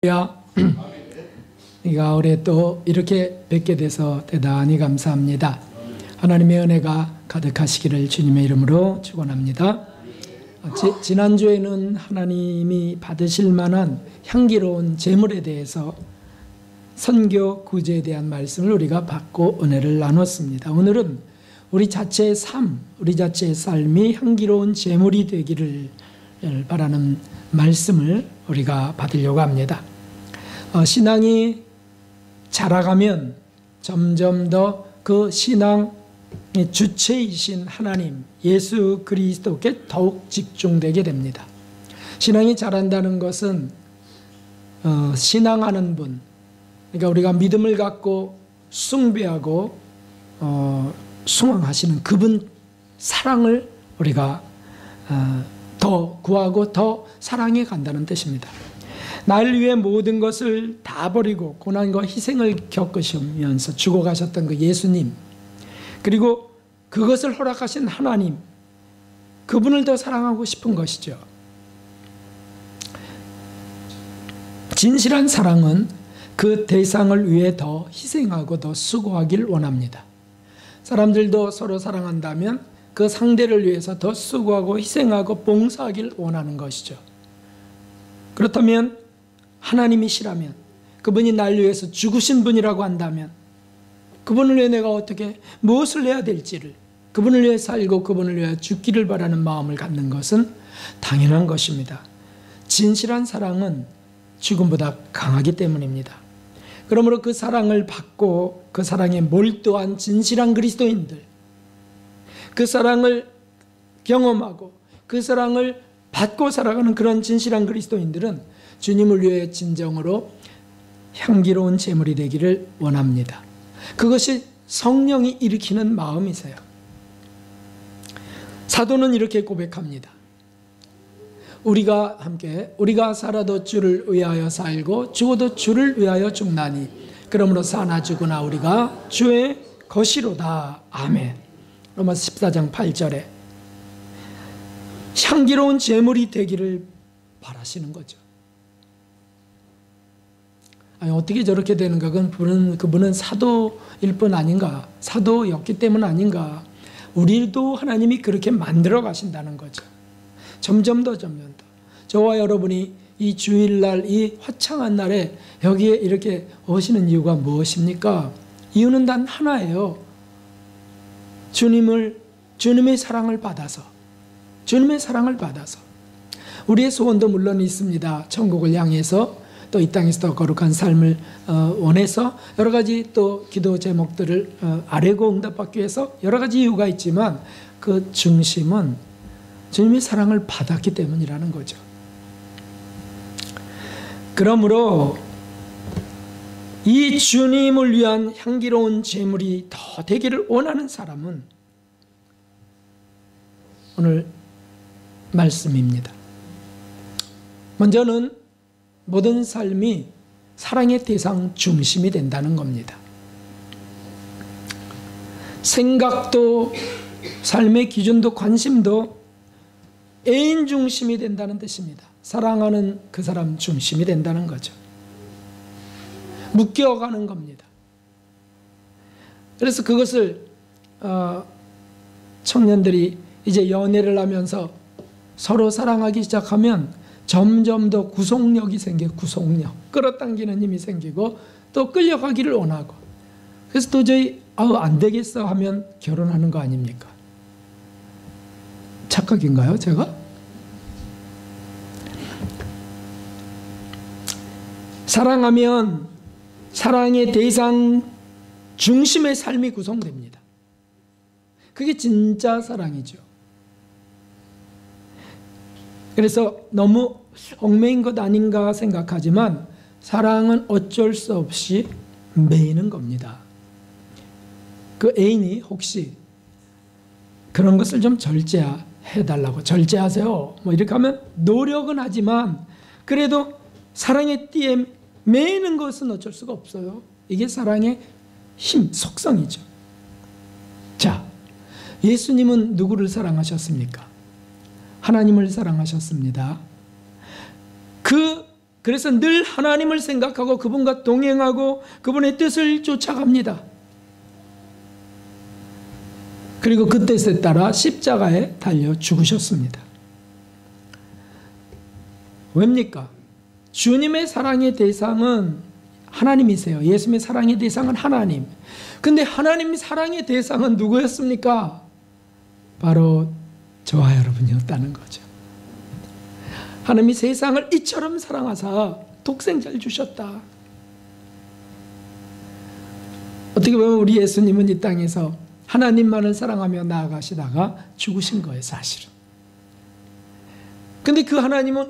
야, 이 가을에 또 이렇게 뵙게 돼서 대단히 감사합니다. 하나님의 은혜가 가득하시기를 주님의 이름으로 축원합니다. 지난주에는 하나님이 받으실 만한 향기로운 제물에 대해서 선교 구제에 대한 말씀을 우리가 받고 은혜를 나눴습니다. 오늘은 우리 자체의 삶, 우리 자체의 삶이 향기로운 제물이 되기를 바라는 말씀을 우리가 받으려고 합니다. 신앙이 자라가면 점점 더 그 신앙의 주체이신 하나님, 예수 그리스도께 더욱 집중되게 됩니다. 신앙이 자란다는 것은 신앙하는 분, 그러니까 우리가 믿음을 갖고 숭배하고 숭앙하시는 그분 사랑을 우리가 더 구하고 더 사랑해 간다는 뜻입니다. 나를 위해 모든 것을 다 버리고 고난과 희생을 겪으시면서 죽어가셨던 그 예수님, 그리고 그것을 허락하신 하나님, 그분을 더 사랑하고 싶은 것이죠. 진실한 사랑은 그 대상을 위해 더 희생하고 더 수고하길 원합니다. 사람들도 서로 사랑한다면 그 상대를 위해서 더 수고하고 희생하고 봉사하길 원하는 것이죠. 그렇다면 하나님이시라면, 그분이 날 위해서 죽으신 분이라고 한다면 그분을 위해 내가 어떻게 무엇을 해야 될지를, 그분을 위해 살고 그분을 위해 죽기를 바라는 마음을 갖는 것은 당연한 것입니다. 진실한 사랑은 죽음보다 강하기 때문입니다. 그러므로 그 사랑을 받고 그 사랑에 몰두한 진실한 그리스도인들, 그 사랑을 경험하고 그 사랑을 받고 살아가는 그런 진실한 그리스도인들은 주님을 위해 진정으로 향기로운 제물이 되기를 원합니다. 그것이 성령이 일으키는 마음이세요. 사도는 이렇게 고백합니다. 우리가 살아도 주를 위하여 살고 죽어도 주를 위하여 죽나니 그러므로 사나 죽으나 우리가 주의 것이로다. 아멘. 로마서 14장 8절에 향기로운 제물이 되기를 바라시는 거죠. 아니, 어떻게 저렇게 되는가? 그분은 사도일 뿐 아닌가? 사도였기 때문 아닌가? 우리도 하나님이 그렇게 만들어 가신다는 거죠. 점점 더 저와 여러분이 이 주일날, 이 화창한 날에 여기에 이렇게 오시는 이유가 무엇입니까? 이유는 단 하나예요. 주님의 사랑을 받아서, 우리의 소원도 물론 있습니다. 천국을 향해서, 또 이 땅에서 더 거룩한 삶을 원해서 여러 가지 또 기도 제목들을 아뢰고 응답받기 위해서 여러 가지 이유가 있지만 그 중심은 주님의 사랑을 받았기 때문이라는 거죠. 그러므로 이 주님을 위한 향기로운 제물이 더 되기를 원하는 사람은 오늘 말씀입니다. 먼저는 모든 삶이 사랑의 대상 중심이 된다는 겁니다. 생각도 삶의 기준도 관심도 애인 중심이 된다는 뜻입니다. 사랑하는 그 사람 중심이 된다는 거죠. 묶여가는 겁니다. 그래서 그것을 청년들이 이제 연애를 하면서 서로 사랑하기 시작하면 점점 더 구속력이 끌어당기는 힘이 생기고 또 끌려가기를 원하고, 그래서 도저히 안 되겠어 하면 결혼하는 거 아닙니까? 착각인가요, 제가? 사랑하면 사랑의 대상 중심의 삶이 구성됩니다. 그게 진짜 사랑이죠. 그래서 너무 얽매인 것 아닌가 생각하지만 사랑은 어쩔 수 없이 매이는 겁니다. 그 애인이 혹시 그런 것을 좀 절제해달라고, 절제하세요 뭐 이렇게 하면 노력은 하지만 그래도 사랑의 띠에 매이는 것은 어쩔 수가 없어요. 이게 사랑의 힘, 속성이죠. 자, 예수님은 누구를 사랑하셨습니까? 하나님을 사랑하셨습니다. 그 그래서 늘 하나님을 생각하고 그분과 동행하고 그분의 뜻을 쫓아갑니다. 그리고 그 뜻에 따라 십자가에 달려 죽으셨습니다. 왜입니까? 주님의 사랑의 대상은 하나님이세요. 예수님의 사랑의 대상은 하나님. 근데 하나님의 사랑의 대상은 누구였습니까? 바로 저와 여러분이었다는 거죠. 하나님이 세상을 이처럼 사랑하사 독생자를 주셨다. 어떻게 보면 우리 예수님은 이 땅에서 하나님만을 사랑하며 나아가시다가 죽으신 거예요, 사실은. 근데 그 하나님은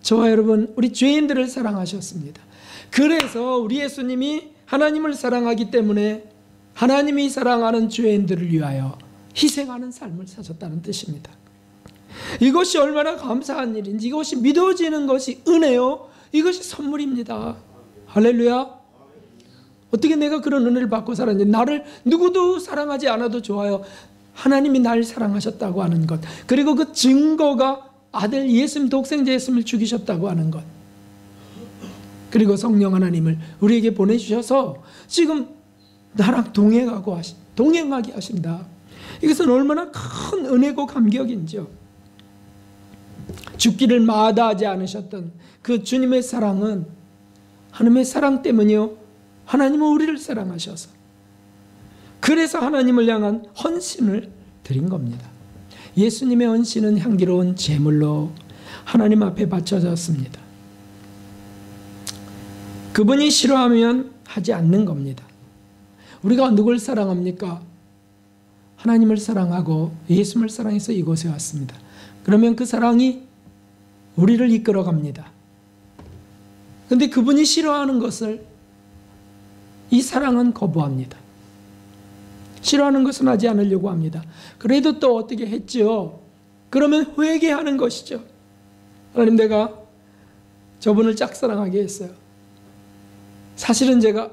저와 여러분, 우리 죄인들을 사랑하셨습니다. 그래서 우리 예수님이 하나님을 사랑하기 때문에 하나님이 사랑하는 죄인들을 위하여 희생하는 삶을 사셨다는 뜻입니다. 이것이 얼마나 감사한 일인지, 이것이 믿어지는 것이 은혜요, 이것이 선물입니다. 할렐루야. 어떻게 내가 그런 은혜를 받고 살았는지, 나를 누구도 사랑하지 않아도 좋아요. 하나님이 날 사랑하셨다고 하는 것, 그리고 그 증거가 아들 예수님, 독생자 예수님을 죽이셨다고 하는 것, 그리고 성령 하나님을 우리에게 보내주셔서 지금 나랑 동행하게 하신다. 이것은 얼마나 큰 은혜고 감격인지요. 죽기를 마다하지 않으셨던 그 주님의 사랑은 하나님의 사랑 때문이요, 하나님은 우리를 사랑하셔서, 그래서 하나님을 향한 헌신을 드린 겁니다. 예수님의 헌신은 향기로운 제물로 하나님 앞에 바쳐졌습니다. 그분이 싫어하면 하지 않는 겁니다. 우리가 누굴 사랑합니까? 하나님을 사랑하고 예수님을 사랑해서 이곳에 왔습니다. 그러면 그 사랑이 우리를 이끌어 갑니다. 그런데 그분이 싫어하는 것을 이 사랑은 거부합니다. 싫어하는 것은 하지 않으려고 합니다. 그래도 또 어떻게 했죠? 그러면 회개하는 것이죠. 하나님, 내가 저분을 짝사랑하게 했어요. 사실은 제가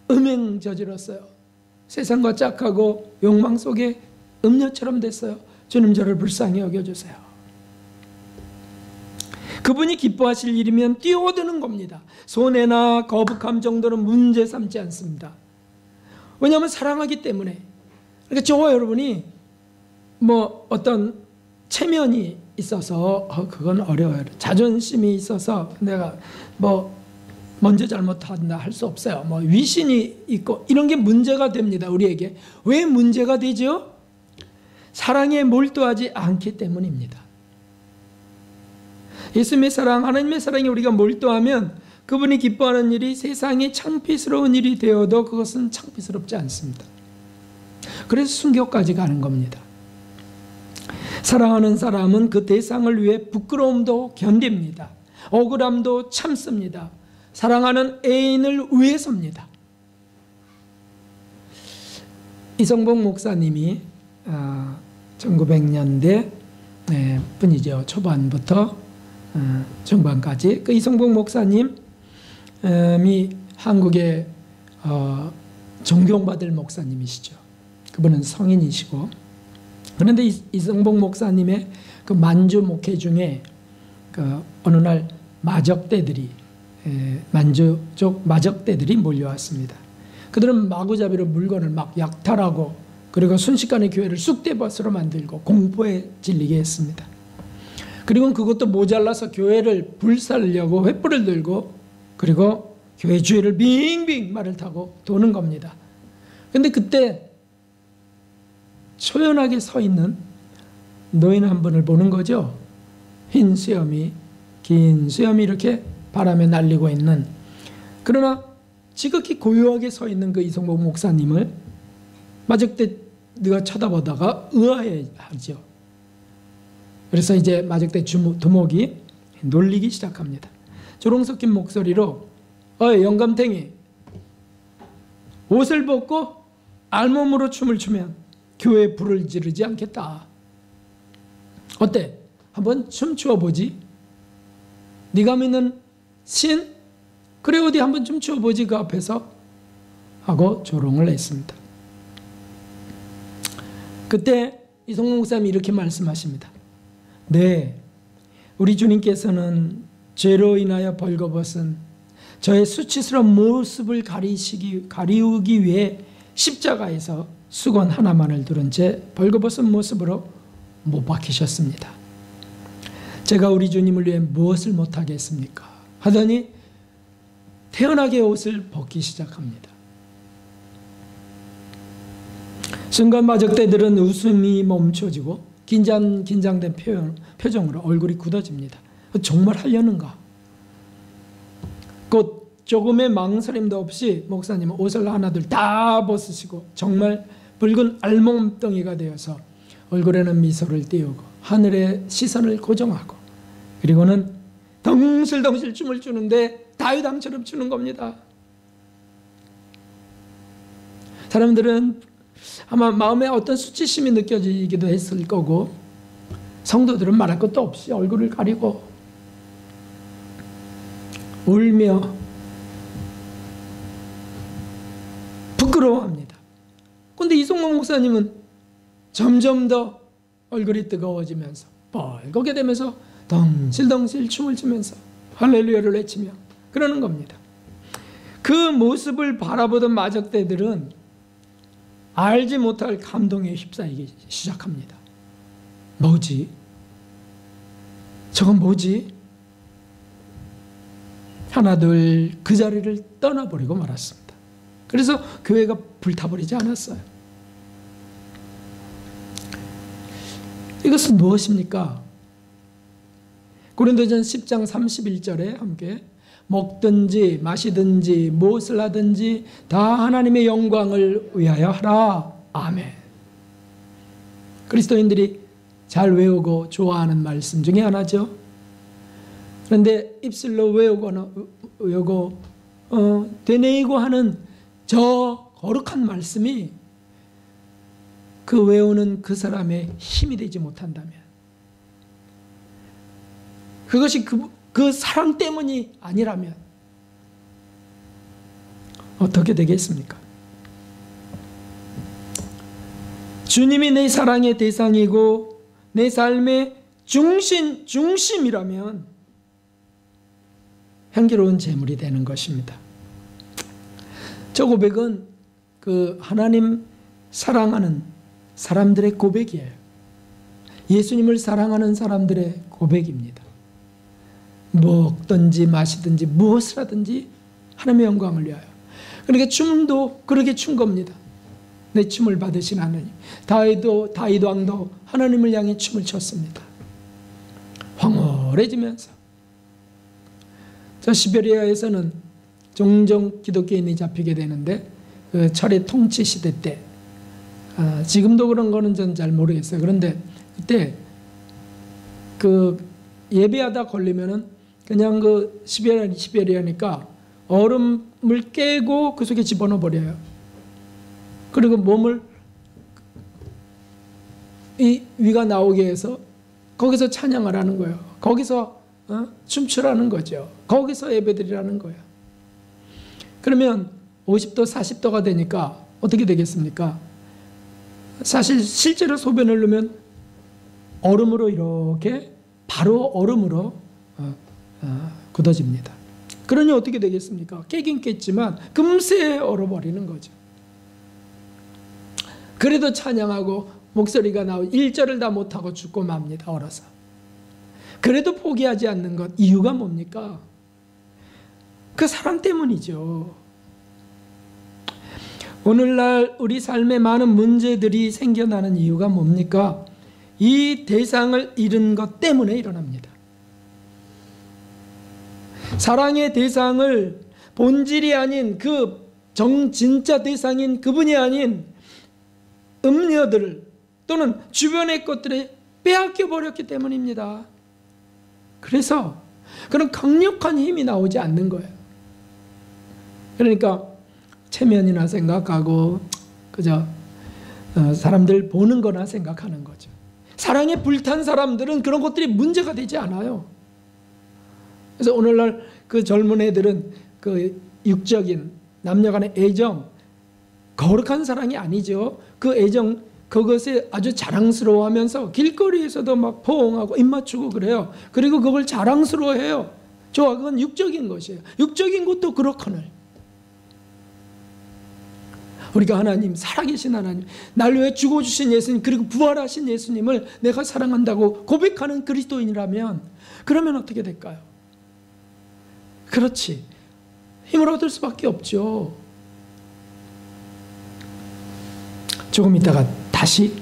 음행 저질렀어요. 세상과 짝하고 욕망 속에 음녀처럼 됐어요. 주님, 저를 불쌍히 여겨주세요. 그분이 기뻐하실 일이면 뛰어드는 겁니다. 손해나 거북함 정도는 문제 삼지 않습니다. 왜냐하면 사랑하기 때문에. 그러니까 저와 여러분이 어떤 체면이 있어서 그건 어려워요. 자존심이 있어서 내가 먼저 잘못한다 할 수 없어요. 위신이 있고 이런 게 문제가 됩니다, 우리에게. 왜 문제가 되죠? 사랑에 몰두하지 않기 때문입니다. 예수님의 사랑, 하나님의 사랑에 우리가 몰두하면 그분이 기뻐하는 일이 세상에 창피스러운 일이 되어도 그것은 창피스럽지 않습니다. 그래서 순교까지 가는 겁니다. 사랑하는 사람은 그 대상을 위해 부끄러움도 견딥니다. 억울함도 참습니다. 사랑하는 애인을 위해서입니다. 이성복 목사님이 1900년대 뿐이죠. 초반부터 중반까지 그 이성복 목사님이 한국의 존경받을 목사님이시죠. 그분은 성인이시고, 그런데 이성복 목사님의 그 만주 목회 중에 어느 날 만주족 마적대들이 몰려왔습니다. 그들은 마구잡이로 물건을 막 약탈하고, 그리고 순식간에 교회를 쑥대밭으로 만들고 공포에 질리게 했습니다. 그리고 그것도 모자라서 교회를 불살려고 횃불을 들고, 그리고 교회 주위를 빙빙 말을 타고 도는 겁니다. 그런데 그때 초연하게 서 있는 노인 한 분을 보는 거죠. 흰 수염이, 긴 수염이 이렇게 바람에 날리고 있는, 그러나 지극히 고요하게 서 있는 그 이성복 목사님을 마적대가 쳐다보다가 의아해하죠. 그래서 이제 마적대 두목이 놀리기 시작합니다. 조롱 섞인 목소리로, 영감탱이, 옷을 벗고 알몸으로 춤을 추면 교회에 불을 지르지 않겠다. 어때? 한번 춤추어 보지? 네가 믿는 신? 그래, 어디 한번 춤추어 보지, 그 앞에서? 하고 조롱을 했습니다. 그때 이성복 목사님이 이렇게 말씀하십니다. 네, 우리 주님께서는 죄로 인하여 벌거벗은 저의 수치스러운 모습을 가리우기 위해 십자가에서 수건 하나만을 두른 채 벌거벗은 모습으로 못 박히셨습니다. 제가 우리 주님을 위해 무엇을 못하겠습니까? 하더니 태연하게 옷을 벗기 시작합니다. 순간 마적대들은 웃음이 멈춰지고 긴장된 표정으로 얼굴이 굳어집니다. 정말 하려는가? 곧 조금의 망설임도 없이 목사님은 옷을 하나둘 다 벗으시고 정말 붉은 알몸덩이가 되어서 얼굴에는 미소를 띄우고 하늘에 시선을 고정하고 그리고는 덩실덩실 춤을 추는데 다윗 왕처럼 추는 겁니다. 사람들은 아마 마음에 어떤 수치심이 느껴지기도 했을 거고 성도들은 말할 것도 없이 얼굴을 가리고 울며 부끄러워합니다. 그런데 이성모 목사님은 점점 더 얼굴이 뜨거워지면서 뻘겋게 되면서 덩실덩실 춤을 추면서 할렐루야를 외치며 그러는 겁니다. 그 모습을 바라보던 마적대들은 알지 못할 감동에 휩싸이기 시작합니다. 뭐지? 저건 뭐지? 하나둘 그 자리를 떠나버리고 말았습니다. 그래서 교회가 불타버리지 않았어요. 이것은 무엇입니까? 고린도전 10장 31절에 함께 먹든지 마시든지 무엇을 하든지 다 하나님의 영광을 위하여 하라. 아멘. 그리스도인들이 잘 외우고 좋아하는 말씀 중에 하나죠. 그런데 입술로 외우고 되뇌이고 하는 저 거룩한 말씀이 그 외우는 그 사람의 힘이 되지 못한다면 그것이 그 사랑 때문이 아니라면 어떻게 되겠습니까? 주님이 내 사랑의 대상이고 내 삶의 중심이라면 향기로운 제물이 되는 것입니다. 저 고백은 그 하나님 사랑하는 사람들의 고백이에요. 예수님을 사랑하는 사람들의 고백입니다. 먹든지 마시든지 무엇을 하든지 하나님의 영광을 위하여. 그러니까 춤도 그렇게 춘 겁니다. 내 춤을 받으신 하나님. 다윗 왕도 하나님을 향해 춤을 췄습니다. 황홀해지면서. 저 시베리아에서는 종종 기독교인이 잡히게 되는데 그 철의 통치 시대 때 지금도 그런 거는 전 잘 모르겠어요. 그런데 그때 그 예배하다 걸리면은 그냥 그 시베리아니까 얼음을 깨고 그 속에 집어넣어 버려요. 그리고 몸을 이 위가 나오게 해서 거기서 찬양을 하는 거예요. 거기서 춤추라는 거죠. 거기서 예배드리라는 거예요. 그러면 50도 40도가 되니까 어떻게 되겠습니까? 사실 실제로 소변을 넣으면 얼음으로 이렇게 바로 얼음으로 굳어집니다. 그러니 어떻게 되겠습니까? 깨긴 깼지만 금세 얼어버리는 거죠. 그래도 찬양하고 목소리가 나오고 1절을 다 못하고 죽고 맙니다. 얼어서. 그래도 포기하지 않는 것 이유가 뭡니까? 그 사랑 때문이죠. 오늘날 우리 삶에 많은 문제들이 생겨나는 이유가 뭡니까? 이 대상을 잃은 것 때문에 일어납니다. 사랑의 대상을 본질이 아닌 그 진짜 대상인 그분이 아닌 음녀들 또는 주변의 것들에 빼앗겨 버렸기 때문입니다. 그래서 그런 강력한 힘이 나오지 않는 거예요. 그러니까 체면이나 생각하고 그저 사람들 보는 거나 생각하는 거죠. 사랑에 불탄 사람들은 그런 것들이 문제가 되지 않아요. 그래서 오늘날 그 젊은 애들은 그 육적인 남녀간의 애정, 거룩한 사랑이 아니죠. 그 애정 그것에 아주 자랑스러워하면서 길거리에서도 막 포옹하고 입 맞추고 그래요. 그리고 그걸 자랑스러워해요. 좋아, 그건 육적인 것이에요. 육적인 것도 그렇거늘 우리가 하나님, 살아계신 하나님, 날 위해 죽어주신 예수님, 그리고 부활하신 예수님을 내가 사랑한다고 고백하는 그리스도인이라면 그러면 어떻게 될까요? 그렇지, 힘을 얻을 수밖에 없죠. 조금 이따가 다시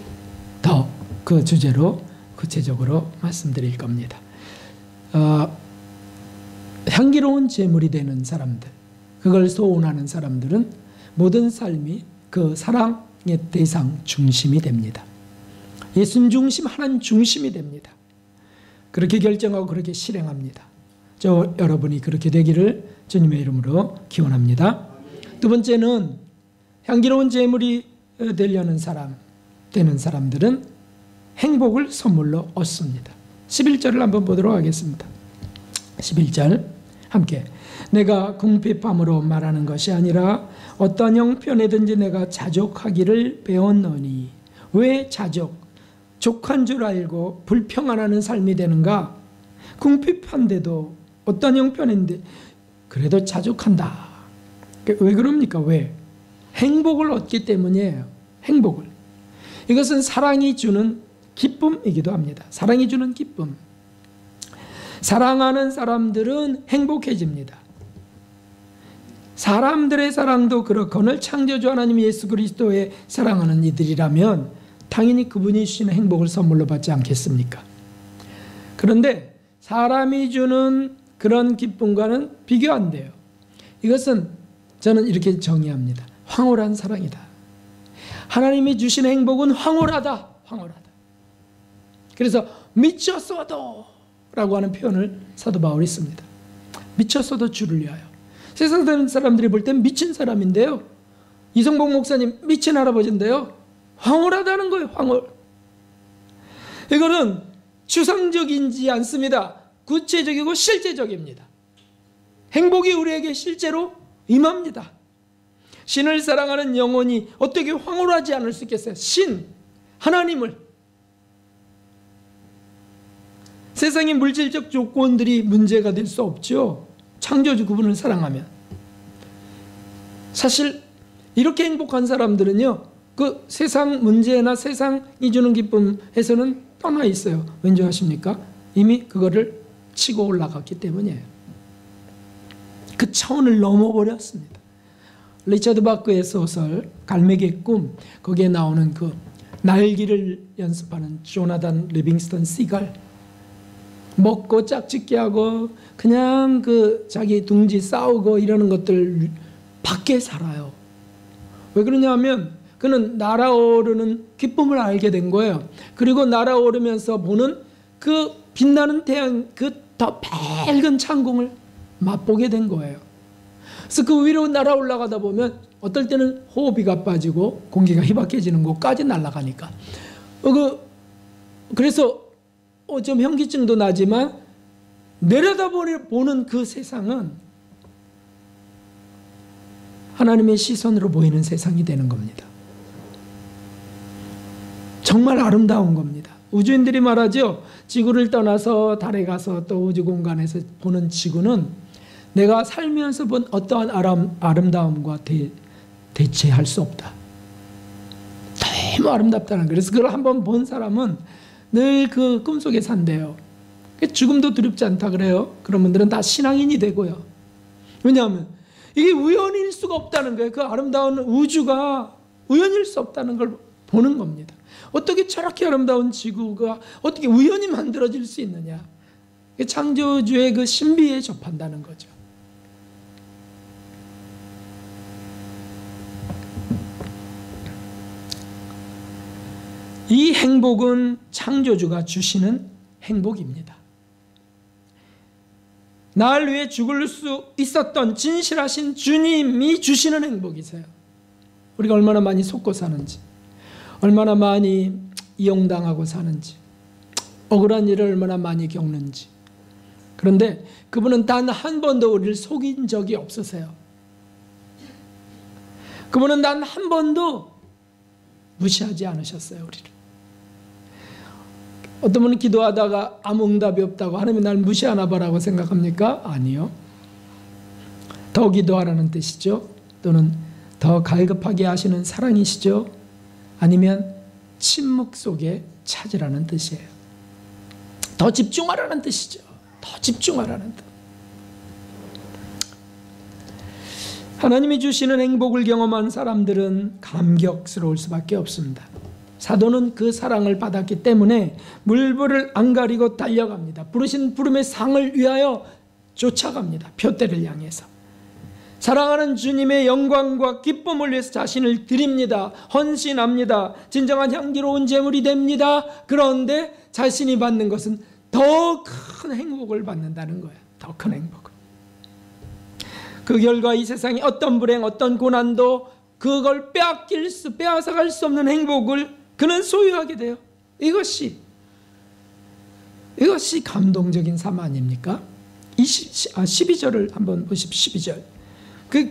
더 그 주제로 구체적으로 말씀드릴 겁니다. 향기로운 제물이 되는 사람들, 그걸 소원하는 사람들은 모든 삶이 그 사랑의 대상 중심이 됩니다. 예수님 중심, 하나님 중심이 됩니다. 그렇게 결정하고 그렇게 실행합니다. 여러분이 그렇게 되기를 주님의 이름으로 기원합니다. 두 번째는 향기로운 제물이 되는 사람들은 행복을 선물로 얻습니다. 11절을 한번 보도록 하겠습니다. 11절 함께. 내가 궁핍함으로 말하는 것이 아니라 어떠한 형편에든지 내가 자족하기를 배웠노니. 왜 자족? 족한 줄 알고 불평안하는 삶이 되는가? 궁핍한데도 어떤 형편인데 그래도 자족한다. 왜 그럽니까? 왜? 행복을 얻기 때문이에요. 행복을. 이것은 사랑이 주는 기쁨이기도 합니다. 사랑이 주는 기쁨. 사랑하는 사람들은 행복해집니다. 사람들의 사랑도 그렇거늘 창조주 하나님 예수 그리스도의 사랑하는 이들이라면 당연히 그분이 주시는 행복을 선물로 받지 않겠습니까? 그런데 사람이 주는 그런 기쁨과는 비교 안 돼요. 이것은 저는 이렇게 정의합니다. 황홀한 사랑이다. 하나님이 주신 행복은 황홀하다. 황홀하다. 그래서 미쳤어도 라고 하는 표현을 사도 바울이 씁니다. 미쳤어도 주를 위하여. 세상 사람들이 볼 땐 미친 사람인데요. 이성복 목사님 미친 할아버지인데요. 황홀하다는 거예요. 황홀. 이거는 추상적이지 않습니다. 구체적이고 실제적입니다. 행복이 우리에게 실제로 임합니다. 신을 사랑하는 영혼이 어떻게 황홀하지 않을 수 있겠어요? 신, 하나님을. 세상의 물질적 조건들이 문제가 될 수 없죠. 창조주 그분을 사랑하면. 사실 이렇게 행복한 사람들은요, 그 세상 문제나 세상이 주는 기쁨에서는 떠나 있어요. 왠지 아십니까? 이미 그거를 치고 올라갔기 때문이에요. 그 차원을 넘어버렸습니다. 리처드 바크의 소설 갈매기의 꿈, 거기에 나오는 그 날기를 연습하는 조나단 리빙스턴 시갈, 먹고 짝짓기 하고 그냥 그 자기 둥지 싸우고 이러는 것들 밖에 살아요. 왜 그러냐면 그는 날아오르는 기쁨을 알게 된 거예요. 그리고 날아오르면서 보는 그 빛나는 태양, 그 더 밝은 창공을 맛보게 된 거예요. 그래서 그 위로 날아올라가다 보면 어떨 때는 호흡이 가빠지고 공기가 희박해지는 곳까지 날아가니까. 그래서 좀 현기증도 나지만 내려다보는 그 세상은 하나님의 시선으로 보이는 세상이 되는 겁니다. 정말 아름다운 겁니다. 우주인들이 말하죠. 지구를 떠나서 달에 가서 또 우주 공간에서 보는 지구는 내가 살면서 본 어떠한 아름다움과 대체할 수 없다. 너무 아름답다는 거예요. 그래서 그걸 한번 본 사람은 늘 그 꿈속에 산대요. 죽음도 두렵지 않다 그래요. 그런 분들은 다 신앙인이 되고요. 왜냐하면 이게 우연일 수가 없다는 거예요. 그 아름다운 우주가 우연일 수 없다는 걸 보는 겁니다. 어떻게 저렇게 아름다운 지구가 어떻게 우연히 만들어질 수 있느냐. 창조주의 그 신비에 접한다는 거죠. 이 행복은 창조주가 주시는 행복입니다. 날 위해 죽을 수 있었던 진실하신 주님이 주시는 행복이세요. 우리가 얼마나 많이 속고 사는지, 얼마나 많이 이용당하고 사는지, 억울한 일을 얼마나 많이 겪는지. 그런데 그분은 단 한 번도 우리를 속인 적이 없으세요. 그분은 단 한 번도 무시하지 않으셨어요, 우리를. 어떤 분은 기도하다가 아무 응답이 없다고 하나님이 날 무시하나 보라고 생각합니까? 아니요. 더 기도하라는 뜻이죠. 또는 더 갈급하게 하시는 사랑이시죠. 아니면 침묵 속에 찾으라는 뜻이에요. 더 집중하라는 뜻이죠. 더 집중하라는 뜻. 하나님이 주시는 행복을 경험한 사람들은 감격스러울 수밖에 없습니다. 사도는 그 사랑을 받았기 때문에 물불을 안 가리고 달려갑니다. 부르신 부름의 상을 위하여 쫓아갑니다. 표대를 향해서. 사랑하는 주님의 영광과 기쁨을 위해서 자신을 드립니다. 헌신합니다. 진정한 향기로운 제물이 됩니다. 그런데 자신이 받는 것은 더 큰 행복을 받는다는 거예요. 더 큰 행복을. 그 결과 이 세상에 어떤 불행, 어떤 고난도 그걸 빼앗아갈 수 없는 행복을 그는 소유하게 돼요. 이것이 감동적인 삶 아닙니까? 12절을 한번 보십시오. 12절.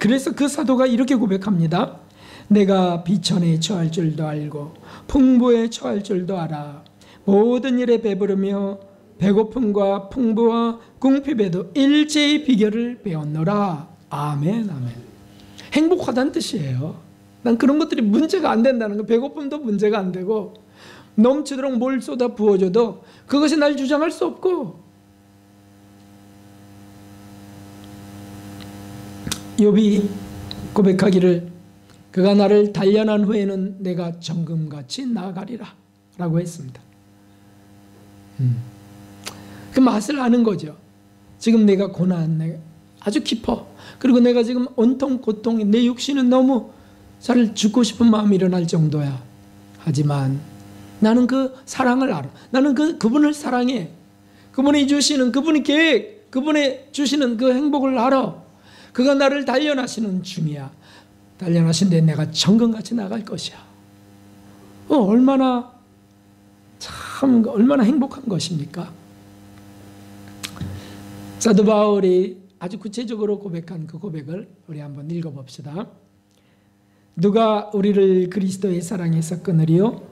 그래서 그 사도가 이렇게 고백합니다. 내가 비천에 처할 줄도 알고 풍부에 처할 줄도 알아. 모든 일에 배부르며 배고픔과 풍부와 궁핍에도 일제히 비결을 배웠노라. 아멘, 아멘. 행복하다는 뜻이에요. 난 그런 것들이 문제가 안 된다는 거. 배고픔도 문제가 안 되고 넘치도록 뭘 쏟아 부어줘도 그것이 날 주장할 수 없고, 욥이 고백하기를 그가 나를 단련한 후에는 내가 정금같이 나아가리라 라고 했습니다. 그 맛을 아는 거죠. 지금 내가 고난 아주 깊어. 그리고 내가 지금 온통 고통이, 내 육신은 너무 잘 죽고 싶은 마음이 일어날 정도야. 하지만 나는 그 사랑을 알아. 나는 그분을 사랑해. 그분이 주시는, 그분의 계획, 그분이 주시는 그 행복을 알아. 그가 나를 단련하시는 중이야. 단련하신 데 내가 정금같이 나갈 것이야. 얼마나 행복한 것입니까? 사도 바울이 아주 구체적으로 고백한 그 고백을 우리 한번 읽어봅시다. 누가 우리를 그리스도의 사랑에서 끊으리요?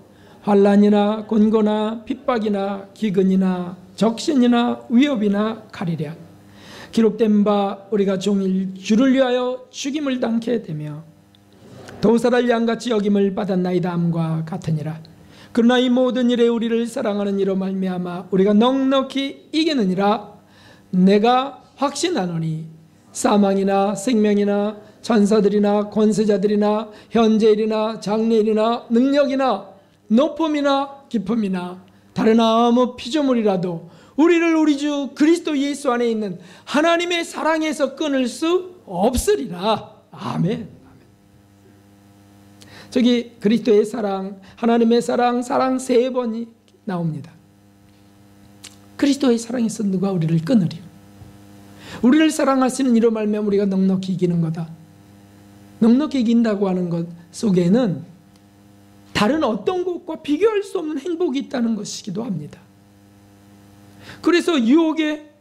환난이나 곤고나 핍박이나 기근이나 적신이나 위협이나 칼이랴. 기록된 바 우리가 종일 주를 위하여 죽임을 당케 되며 도살할 양같이 여김을 받았나이다 함과 같으니라. 그러나 이 모든 일에 우리를 사랑하는 이로 말미암아 우리가 넉넉히 이기느니라. 내가 확신하노니 사망이나 생명이나 천사들이나 권세자들이나 현재일이나 장래일이나 능력이나 높음이나 깊음이나 다른 아무 피조물이라도 우리를 우리 주 그리스도 예수 안에 있는 하나님의 사랑에서 끊을 수 없으리라. 아멘. 저기 그리스도의 사랑, 하나님의 사랑, 사랑 세 번이 나옵니다. 그리스도의 사랑에서 누가 우리를 끊으리요? 우리를 사랑하시는 이로 말미암아 우리가 넉넉히 이기는 거다. 넉넉히 이긴다고 하는 것 속에는 다른 어떤 것과 비교할 수 없는 행복이 있다는 것이기도 합니다. 그래서 유혹에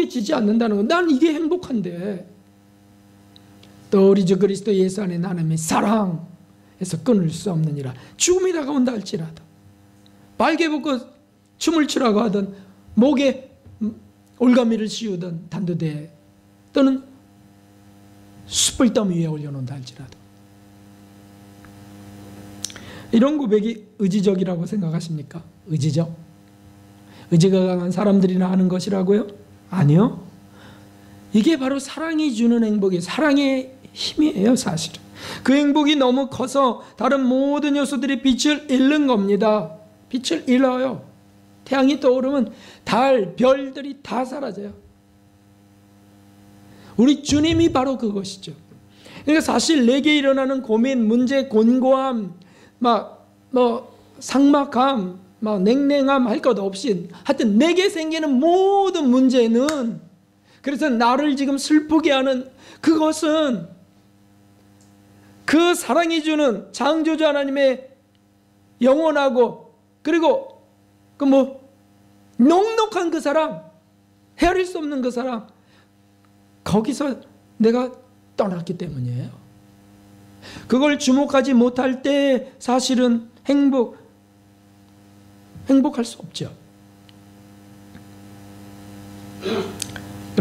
지지 않는다는 것. 난 이게 행복한데. 또 우리 주 그리스도 예수 안에 하나님의 사랑에서 끊을 수 없느니라. 죽음이 다가온다 할지라도, 빨개 벗고 춤을 추라고 하던, 목에 올가미를 씌우던 단두대, 또는 숯불더미 위에 올려놓는다 할지라도. 이런 고백이 의지적이라고 생각하십니까? 의지적? 의지가 강한 사람들이나 하는 것이라고요? 아니요. 이게 바로 사랑이 주는 행복이에요. 사랑의 힘이에요, 사실은. 그 행복이 너무 커서 다른 모든 요소들이 빛을 잃는 겁니다. 빛을 잃어요. 태양이 떠오르면 달, 별들이 다 사라져요. 우리 주님이 바로 그것이죠. 그러니까 사실 내게 일어나는 고민, 문제, 곤고함, 삭막함, 냉랭함 할 것 없이 하여튼 내게 생기는 모든 문제는, 그래서 나를 지금 슬프게 하는 그것은 그 사랑이 주는 창조주 하나님의 영원하고 그리고 넉넉한 그 사랑, 헤아릴 수 없는 그 사랑, 거기서 내가 떠났기 때문이에요. 그걸 주목하지 못할 때 사실은 행복할 수 없죠.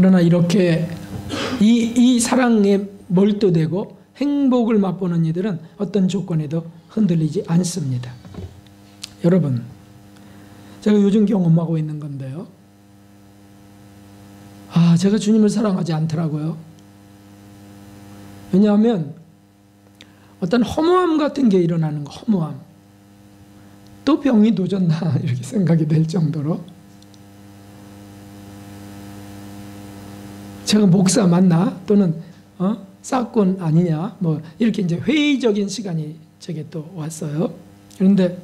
그러나 이렇게 이 사랑에 몰두되고 행복을 맛보는 이들은 어떤 조건에도 흔들리지 않습니다. 여러분, 제가 요즘 경험하고 있는 건데요. 제가 주님을 사랑하지 않더라고요. 왜냐하면 어떤 허무함 같은 게 일어나는 거, 허무함. 또 병이 도졌나 이렇게 생각이 될 정도로 제가 목사 맞나? 또는 사건 아니냐? 뭐 이렇게 이제 회의적인 시간이 제게 또 왔어요. 그런데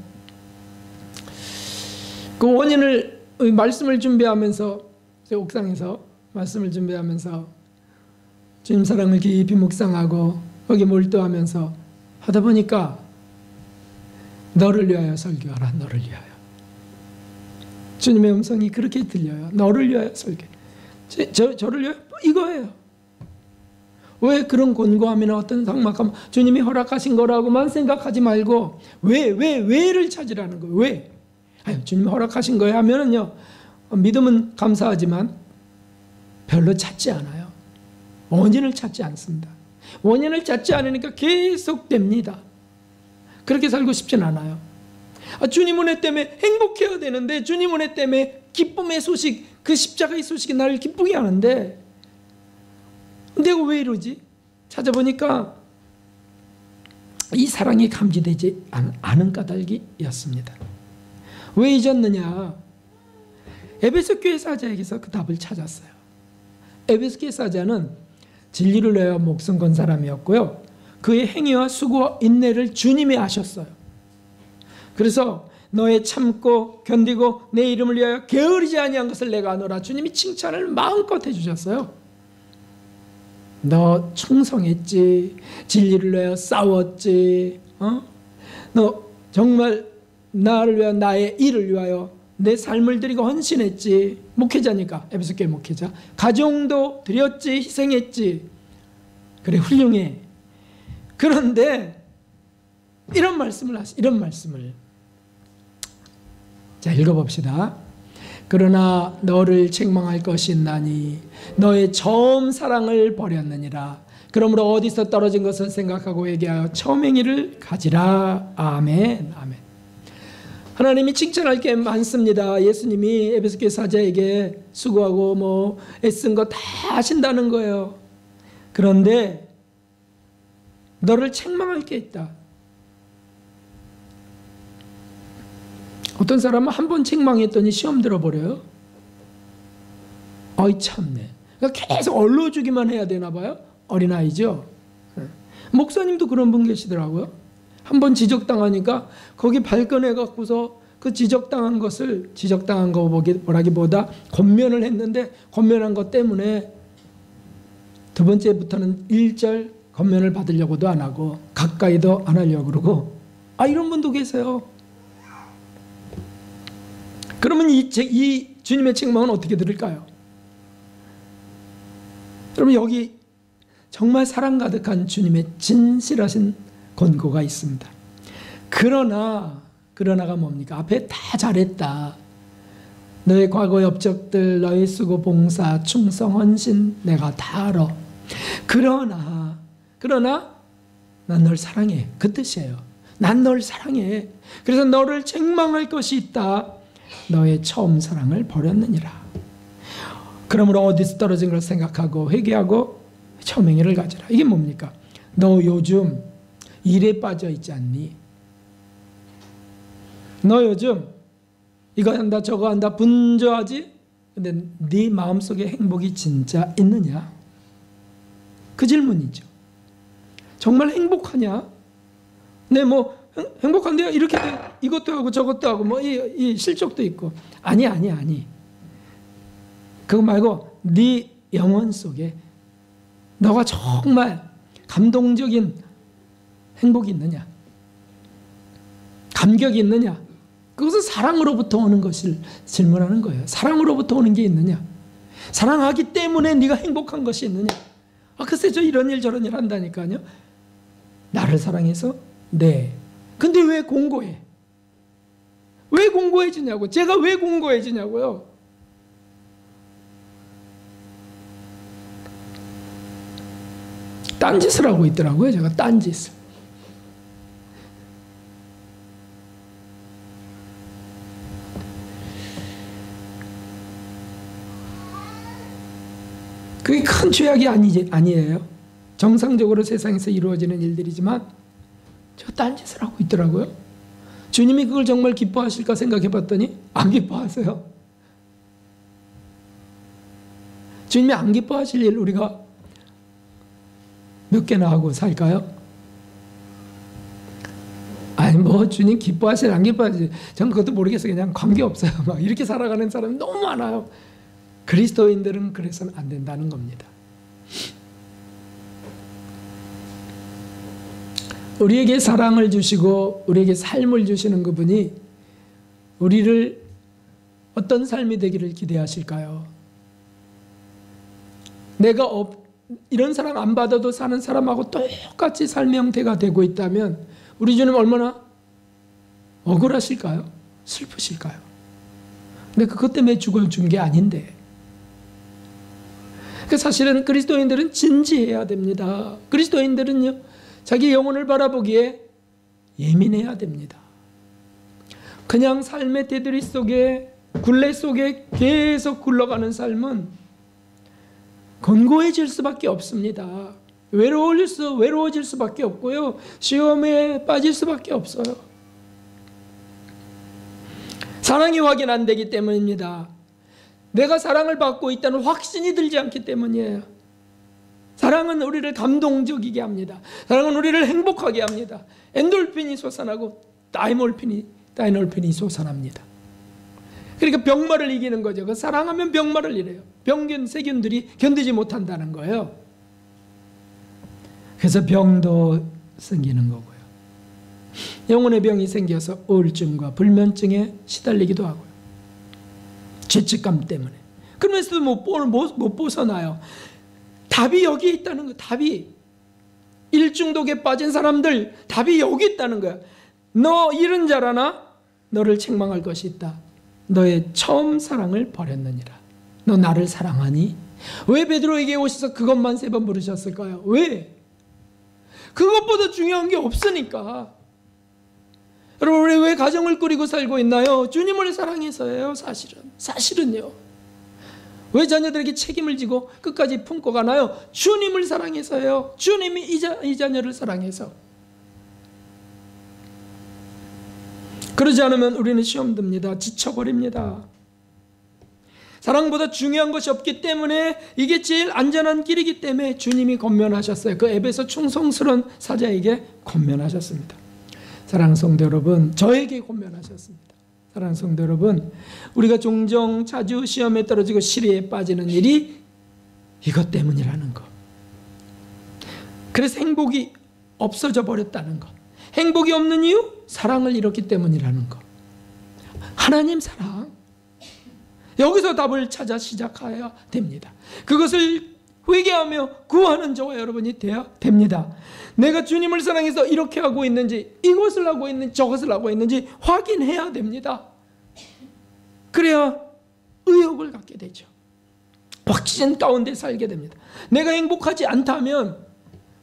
그 원인을 말씀을 준비하면서 제 옥상에서 말씀을 준비하면서 주님 사랑을 깊이 묵상하고 거기에 몰두하면서 하다 보니까 너를 위하여 설교하라. 너를 위하여. 주님의 음성이 그렇게 들려요. 너를 위하여 설교. 저를 위하여 이거예요. 왜 그런 곤고함이나 어떤 삭막함, 주님이 허락하신 거라고만 생각하지 말고 왜를 찾으라는 거예요. 왜? 주님이 허락하신 거예요 하면은요, 믿음은 감사하지만 별로 찾지 않아요. 원인을 찾지 않습니다. 원인을 찾지 않으니까 계속됩니다. 그렇게 살고 싶진 않아요. 주님 은혜 때문에 행복해야 되는데, 주님 은혜 때문에 기쁨의 소식, 그 십자가의 소식이 나를 기쁘게 하는데 내가 왜 이러지? 찾아보니까 이 사랑이 감지되지 않은 까닭이었습니다. 왜 잊었느냐? 에베소 교회 사자에게서 그 답을 찾았어요. 에베소 교회 사자는 진리를 위하여 목숨 건 사람이었고요. 그의 행위와 수고와 인내를 주님이 아셨어요. 그래서 너의 참고 견디고 내 이름을 위하여 게으르지 아니한 것을 내가 아노라. 주님이 칭찬을 마음껏 해주셨어요. 너 충성했지, 진리를 위하여 싸웠지, 너 정말 나를 위하여, 나의 일을 위하여 내 삶을 드리고 헌신했지. 목회자니까, 에베소 교회 목회자. 가정도 드렸지, 희생했지. 그래, 훌륭해. 그런데 이런 말씀을 자, 읽어봅시다. 그러나 너를 책망할 것이 있나니 너의 처음 사랑을 버렸느니라. 그러므로 어디서 떨어진 것을 생각하고 회개하여 처음 행위를 가지라. 아멘. 아멘. 하나님이 칭찬할 게 많습니다. 예수님이 에베소 교회 사자에게 수고하고 애쓴 거 다 하신다는 거예요. 그런데 너를 책망할 게 있다. 어떤 사람은 한 번 책망했더니 시험 들어버려요. 어이 참네. 그러니까 계속 얼러주기만 해야 되나 봐요. 어린아이죠. 목사님도 그런 분 계시더라고요. 한 번 지적당하니까 거기 발끈해갖고서 그 지적당한 거보라기보다 권면을 했는데, 권면한 것 때문에 두 번째부터는 1절 권면을 받으려고도 안 하고 가까이도 안 하려고 그러고, 이런 분도 계세요. 그러면 이 주님의 책망은 어떻게 들을까요? 여러분, 여기 정말 사랑 가득한 주님의 진실하신 권고가 있습니다. 그러나가 뭡니까? 앞에 다 잘했다. 너의 과거의 업적들, 너의 수고, 봉사, 충성, 헌신 내가 다 알아. 그러나 난 널 사랑해. 그 뜻이에요. 난 널 사랑해. 그래서 너를 책망할 것이 있다. 너의 처음 사랑을 버렸느니라. 그러므로 어디서 떨어진 걸 생각하고 회개하고 처음 행위를 가지라. 이게 뭡니까? 너 요즘 일에 빠져 있지 않니? 너 요즘 이거 한다 저거 한다 분주하지? 근데 네 마음속에 행복이 진짜 있느냐? 그 질문이죠. 정말 행복하냐? 네, 행복한데요? 이렇게 이것도 하고 저것도 하고 이 실적도 있고. 아니. 그거 말고 네 영혼 속에 너가 정말 감동적인 행복이 있느냐? 감격이 있느냐? 그것은 사랑으로부터 오는 것을 질문하는 거예요. 사랑으로부터 오는 게 있느냐? 사랑하기 때문에 네가 행복한 것이 있느냐? 글쎄 저 이런 일 저런 일 한다니까요. 나를 사랑해서? 네. 근데 왜 공고해? 왜 공고해지냐고? 제가 왜 공고해지냐고요? 딴짓을 하고 있더라고요. 제가 딴짓을. 그게 큰 죄악이 아니에요. 정상적으로 세상에서 이루어지는 일들이지만 저 딴짓을 하고 있더라고요. 주님이 그걸 정말 기뻐하실까 생각해 봤더니 안 기뻐하세요. 주님이 안 기뻐하실 일 우리가 몇 개나 하고 살까요? 아니 뭐 주님 기뻐하실 안 기뻐하실 저는 그것도 모르겠어요. 그냥 관계없어요. 막 이렇게 살아가는 사람이 너무 많아요. 그리스도인들은 그래서는 안 된다는 겁니다. 우리에게 사랑을 주시고 우리에게 삶을 주시는 그분이 우리를 어떤 삶이 되기를 기대하실까요? 내가 이런 사랑 안 받아도 사는 사람하고 똑같이 삶의 형태가 되고 있다면 우리 주님 얼마나 억울하실까요? 슬프실까요? 근데 그것 때문에 죽어준 게 아닌데. 사실은 그리스도인들은 진지해야 됩니다. 그리스도인들은요, 자기 영혼을 바라보기에 예민해야 됩니다. 그냥 삶의 테두리 속에, 굴레 속에 계속 굴러가는 삶은 권고해질 수밖에 없습니다. 외로워질 수밖에 없고요. 시험에 빠질 수밖에 없어요. 사랑이 확인 안 되기 때문입니다. 내가 사랑을 받고 있다는 확신이 들지 않기 때문이에요. 사랑은 우리를 감동적이게 합니다. 사랑은 우리를 행복하게 합니다. 엔돌핀이 솟아나고 다이놀핀이 솟아납니다. 그러니까 병마를 이기는 거죠. 사랑하면 병마를 이래요. 병균, 세균들이 견디지 못한다는 거예요. 그래서 병도 생기는 거고요. 영혼의 병이 생겨서 우울증과 불면증에 시달리기도 하고요. 죄책감 때문에. 그러면서도 못 벗어나요. 답이 여기 있다는 거예요. 답이. 일중독에 빠진 사람들 답이 여기 있다는 거야. 너 이런 자라나 너를 책망할 것이 있다. 너의 처음 사랑을 버렸느니라. 너 나를 사랑하니? 왜 베드로에게 오셔서 그것만 3번 부르셨을까요? 왜? 그것보다 중요한 게 없으니까. 여러분 우리 왜 가정을 꾸리고 살고 있나요? 주님을 사랑해서예요. 사실은요. 왜 자녀들에게 책임을 지고 끝까지 품고 가나요? 주님을 사랑해서예요. 주님이 이 자녀를 사랑해서. 그러지 않으면 우리는 시험 듭니다. 지쳐버립니다. 사랑보다 중요한 것이 없기 때문에 이게 제일 안전한 길이기 때문에 주님이 권면하셨어요. 그 에베소 충성스러운 사자에게 권면하셨습니다. 사랑하는 성도 여러분, 저에게 권면하셨습니다. 사랑하는 성도 여러분, 우리가 종종 자주 시험에 떨어지고 시리에 빠지는 일이 이것 때문이라는 것. 그래서 행복이 없어져 버렸다는 것. 행복이 없는 이유? 사랑을 잃었기 때문이라는 것. 하나님 사랑. 여기서 답을 찾아 시작해야 됩니다. 그것을 회개하며 구하는 저와 여러분이 되어야 됩니다. 내가 주님을 사랑해서 이렇게 하고 있는지, 이것을 하고 있는지, 저것을 하고 있는지 확인해야 됩니다. 그래야 의욕을 갖게 되죠. 확신 가운데 살게 됩니다. 내가 행복하지 않다면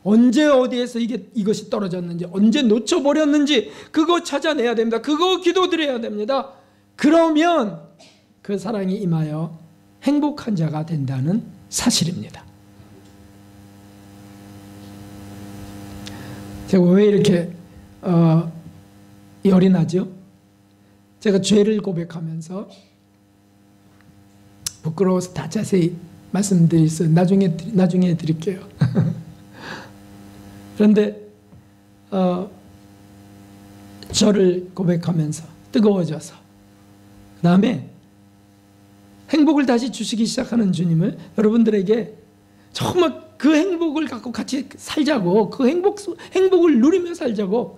언제 어디에서 이것이 떨어졌는지, 언제 놓쳐버렸는지 그거 찾아내야 됩니다. 그거 기도드려야 됩니다. 그러면 그 사랑이 임하여 행복한 자가 된다는 사실입니다. 제가 왜 이렇게 열이 나죠? 제가 죄를 고백하면서 부끄러워서 다 자세히 말씀드렸어요. 나중에 드릴게요. 그런데 저를 고백하면서 뜨거워져서 그 다음에 행복을 다시 주시기 시작하는 주님을 여러분들에게 정말 그 행복을 갖고 같이 살자고, 그 행복을 누리며 살자고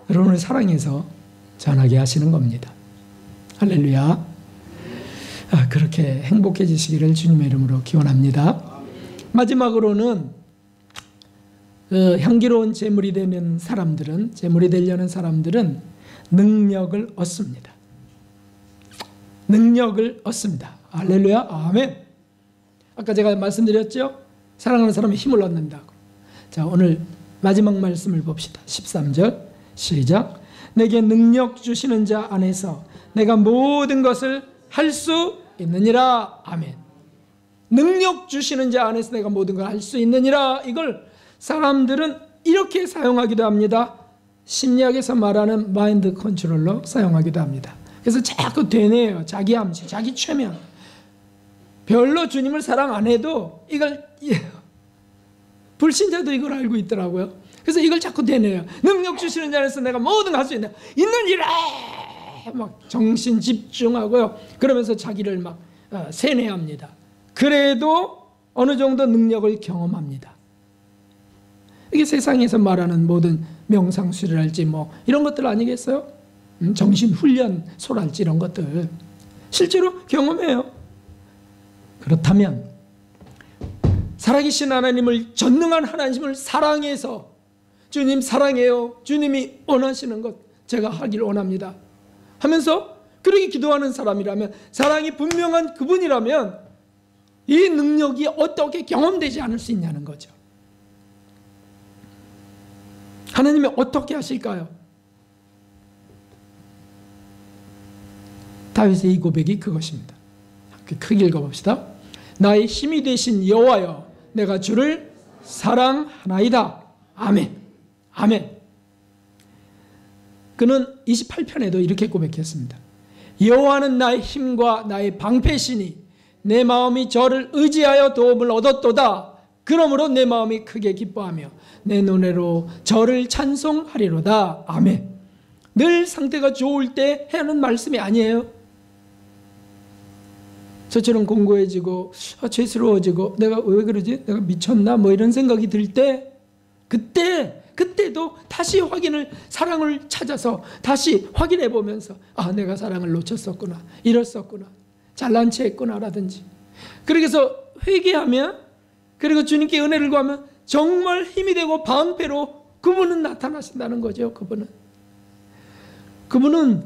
여러분을 사랑해서 전하게 하시는 겁니다. 할렐루야. 그렇게 행복해지시기를 주님의 이름으로 기원합니다. 마지막으로는 향기로운 제물이 되려는 사람들은 능력을 얻습니다. 능력을 얻습니다. 할렐루야. 아멘. 아까 제가 말씀드렸죠? 사랑하는 사람이 힘을 얻는다고. 자, 오늘 마지막 말씀을 봅시다. 13절 시작. 내게 능력 주시는 자 안에서 내가 모든 것을 할 수 있느니라. 아멘. 능력 주시는 자 안에서 내가 모든 걸 할 수 있느니라. 이걸 사람들은 이렇게 사용하기도 합니다. 심리학에서 말하는 마인드 컨트롤러 사용하기도 합니다. 그래서 자꾸 되뇌요. 자기 암시, 자기 최면. 별로 주님을 사랑 안 해도 이걸, 불신자도 이걸 알고 있더라고요. 그래서 이걸 자꾸 되뇌요. 능력 주시는 자에서 내가 모든 걸 할 수 있느니라. 막 정신 집중하고요. 그러면서 자기를 막 세뇌합니다. 그래도 어느 정도 능력을 경험합니다. 이게 세상에서 말하는 모든 명상술이랄지 뭐 이런 것들 아니겠어요? 정신훈련소랄지 이런 것들 실제로 경험해요. 그렇다면 살아계신 하나님을, 전능한 하나님을 사랑해서 주님 사랑해요, 주님이 원하시는 것 제가 하길 원합니다 하면서 그렇게 기도하는 사람이라면, 사랑이 분명한 그분이라면 이 능력이 어떻게 경험되지 않을 수 있냐는 거죠. 하나님이 어떻게 하실까요? 다윗의 이 고백이 그것입니다. 크게 읽어봅시다. 나의 힘이 되신 여호와여, 내가 주를 사랑하나이다. 아멘. 아멘. 그는 28편에도 이렇게 고백했습니다. 여호와는 나의 힘과 나의 방패시니 내 마음이 저를 의지하여 도움을 얻었도다. 그러므로 내 마음이 크게 기뻐하며 내 눈으로 저를 찬송하리로다. 아멘. 늘 상태가 좋을 때 하는 말씀이 아니에요. 저처럼 공고해지고 죄스러워지고 내가 왜 그러지? 내가 미쳤나? 뭐 이런 생각이 들 때 그때도 다시 사랑을 찾아서 다시 확인해 보면서 내가 사랑을 놓쳤었구나, 잃었었구나, 잘난 체 했구나 라든지, 그래서 회개하면, 그리고 주님께 은혜를 구하면 정말 힘이 되고 방패로 그분은 나타나신다는 거죠. 그분은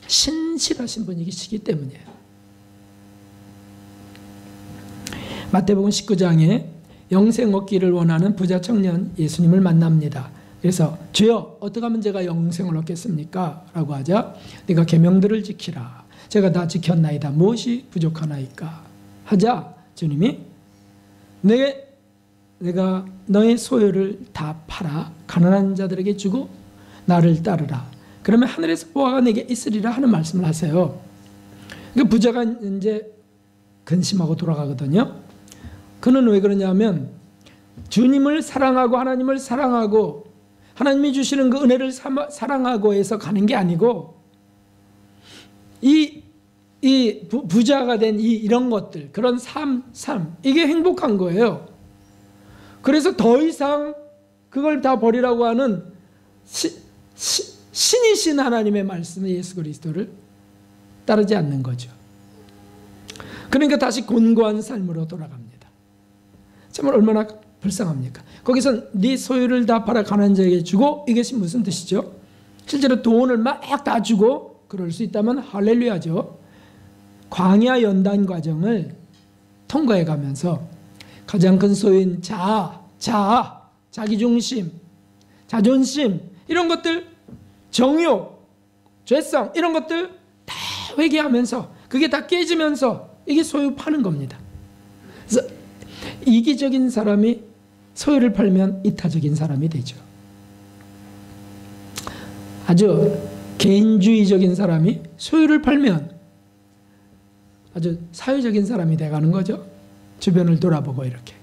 신실하신 분이시기 때문이에요. 마태복음 19장에 영생 얻기를 원하는 부자 청년 예수님을 만납니다. 그래서 주여 어떻게 하면 제가 영생을 얻겠습니까? 라고 하자 네가 계명들을 지키라. 제가 다 지켰나이다. 무엇이 부족하나이까? 하자 주님이 내가 너의 소유를 다 팔아 가난한 자들에게 주고 나를 따르라. 그러면 하늘에서 보화가 내게 있으리라 하는 말씀을 하세요. 그 부자가 이제 근심하고 돌아가거든요. 그는 왜 그러냐면 주님을 사랑하고 하나님을 사랑하고 하나님이 주시는 그 은혜를 사랑하고 해서 가는 게 아니고 이 부자가 된 이런 것들, 그런 삶 이게 행복한 거예요. 그래서 더 이상 그걸 다 버리라고 하는 신이신 하나님의 말씀, 예수 그리스도를 따르지 않는 거죠. 그러니까 다시 곤고한 삶으로 돌아갑니다. 정말 얼마나 불쌍합니까? 거기서 네 소유를 다 팔아 가난한 자에게 주고, 이것이 무슨 뜻이죠? 실제로 돈을 막 다 주고 그럴 수 있다면 할렐루야죠. 광야 연단 과정을 통과해 가면서 가장 큰 소유인 자기중심, 자존심, 이런 것들, 정욕, 죄성, 이런 것들 다 회개하면서 그게 다 깨지면서 이게 소유 파는 겁니다. 그래서 이기적인 사람이 소유를 팔면 이타적인 사람이 되죠. 아주 개인주의적인 사람이 소유를 팔면 아주 사회적인 사람이 돼가는 거죠. 주변을 돌아보고 이렇게.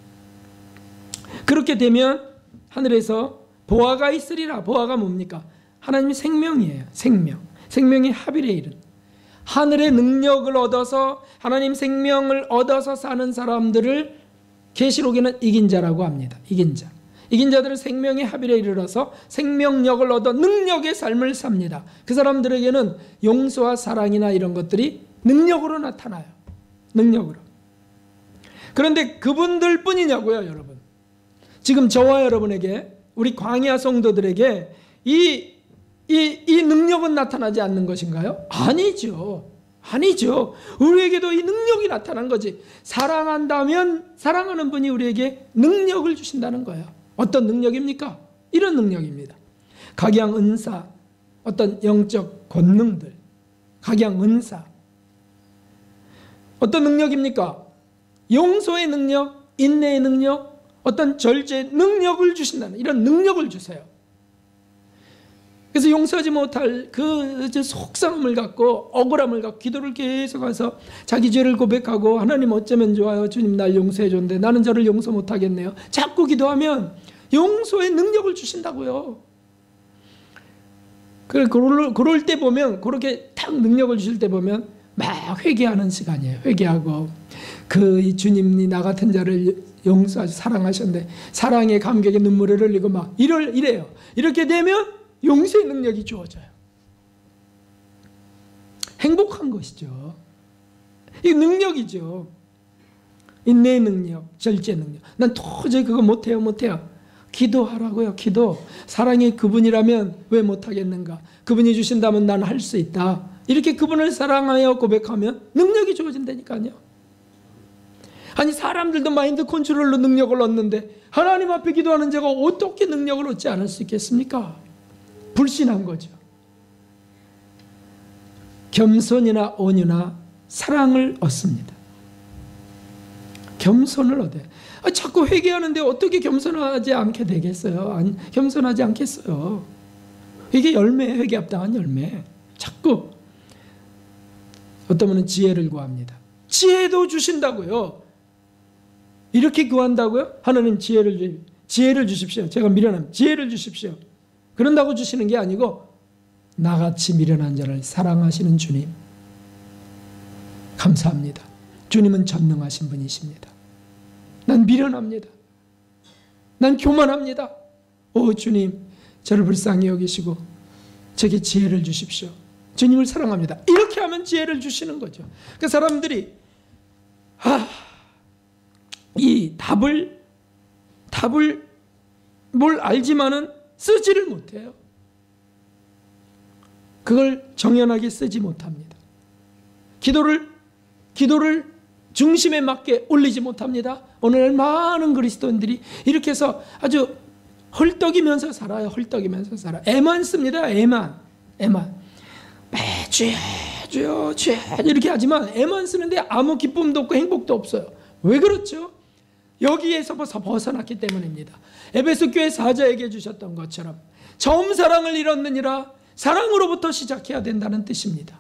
그렇게 되면 하늘에서 보화가 있으리라. 보화가 뭡니까? 하나님의 생명이에요. 생명의 합일에 이른 하늘의 능력을 얻어서 하나님 생명을 얻어서 사는 사람들을 계시록에는 이긴 자라고 합니다. 이긴 자들은 생명의 합일에 이르러서 생명력을 얻어 능력의 삶을 삽니다. 그 사람들에게는 용서와 사랑이나 이런 것들이 능력으로 나타나요. 능력으로. 그런데 그분들 뿐이냐고요, 여러분. 지금 저와 여러분에게, 우리 광야 성도들에게 이 능력은 나타나지 않는 것인가요? 아니죠. 아니죠. 우리에게도 이 능력이 나타난 거지. 사랑한다면 사랑하는 분이 우리에게 능력을 주신다는 거예요. 어떤 능력입니까? 이런 능력입니다. 각양 은사, 어떤 영적 권능들, 각양 은사. 어떤 능력입니까? 용서의 능력, 인내의 능력, 어떤 절제의 능력을 주신다는, 이런 능력을 주세요. 그래서 용서하지 못할 그 속상함을 갖고, 억울함을 갖고 기도를 계속해서 자기 죄를 고백하고, 하나님 어쩌면 좋아요, 주님 날 용서해 줬는데 나는 저를 용서 못하겠네요. 자꾸 기도하면 용서의 능력을 주신다고요. 그럴 때 보면, 그렇게 딱 능력을 주실 때 보면 막 회개하는 시간이에요. 회개하고, 그 주님이 나 같은 자를 용서하시 사랑하셨는데 사랑의 감격에 눈물을 흘리고 막 이래요. 이렇게 되면 용서의 능력이 주어져요. 행복한 것이죠. 이 능력이죠. 인내의 능력, 절제 능력. 난 도저히 그거 못해요. 기도하라고요. 기도. 사랑이 그분이라면 왜 못하겠는가? 그분이 주신다면 난 할 수 있다. 이렇게 그분을 사랑하여 고백하면 능력이 주어진다니까요. 아니, 사람들도 마인드 컨트롤로 능력을 얻는데 하나님 앞에 기도하는 자가 어떻게 능력을 얻지 않을 수 있겠습니까? 불신한 거죠. 겸손이나 온유나 사랑을 얻습니다. 겸손을 얻어요. 자꾸 회개하는데 어떻게 겸손하지 않게 되겠어요? 겸손하지 않겠어요. 이게 열매예요. 회개 합당한 열매. 자꾸 어떤 분은 지혜를 구합니다. 지혜도 주신다고요. 이렇게 구한다고요? 하나님 지혜를 주십시오. 제가 미련함, 지혜를 주십시오. 그런다고 주시는 게 아니고, 나같이 미련한 자를 사랑하시는 주님, 감사합니다. 주님은 전능하신 분이십니다. 난 미련합니다. 난 교만합니다. 오 주님, 저를 불쌍히 여기시고 제게 지혜를 주십시오. 주님을 사랑합니다. 이렇게 하면 지혜를 주시는 거죠. 그 사람들이 이 답을 뭘 알지만은 쓰지를 못해요. 그걸 정연하게 쓰지 못합니다. 기도를 중심에 맞게 올리지 못합니다. 오늘 많은 그리스도인들이 이렇게 해서 아주 헐떡이면서 살아요. 헐떡이면서 살아. 애만 씁니다. 애만. 주여 이렇게 하지만 애만 쓰는데 아무 기쁨도 없고 행복도 없어요. 왜 그렇죠? 여기에서 벗어났기 때문입니다. 에베소 교회 사자에게 주셨던 것처럼 처음 사랑을 잃었느니라. 사랑으로부터 시작해야 된다는 뜻입니다.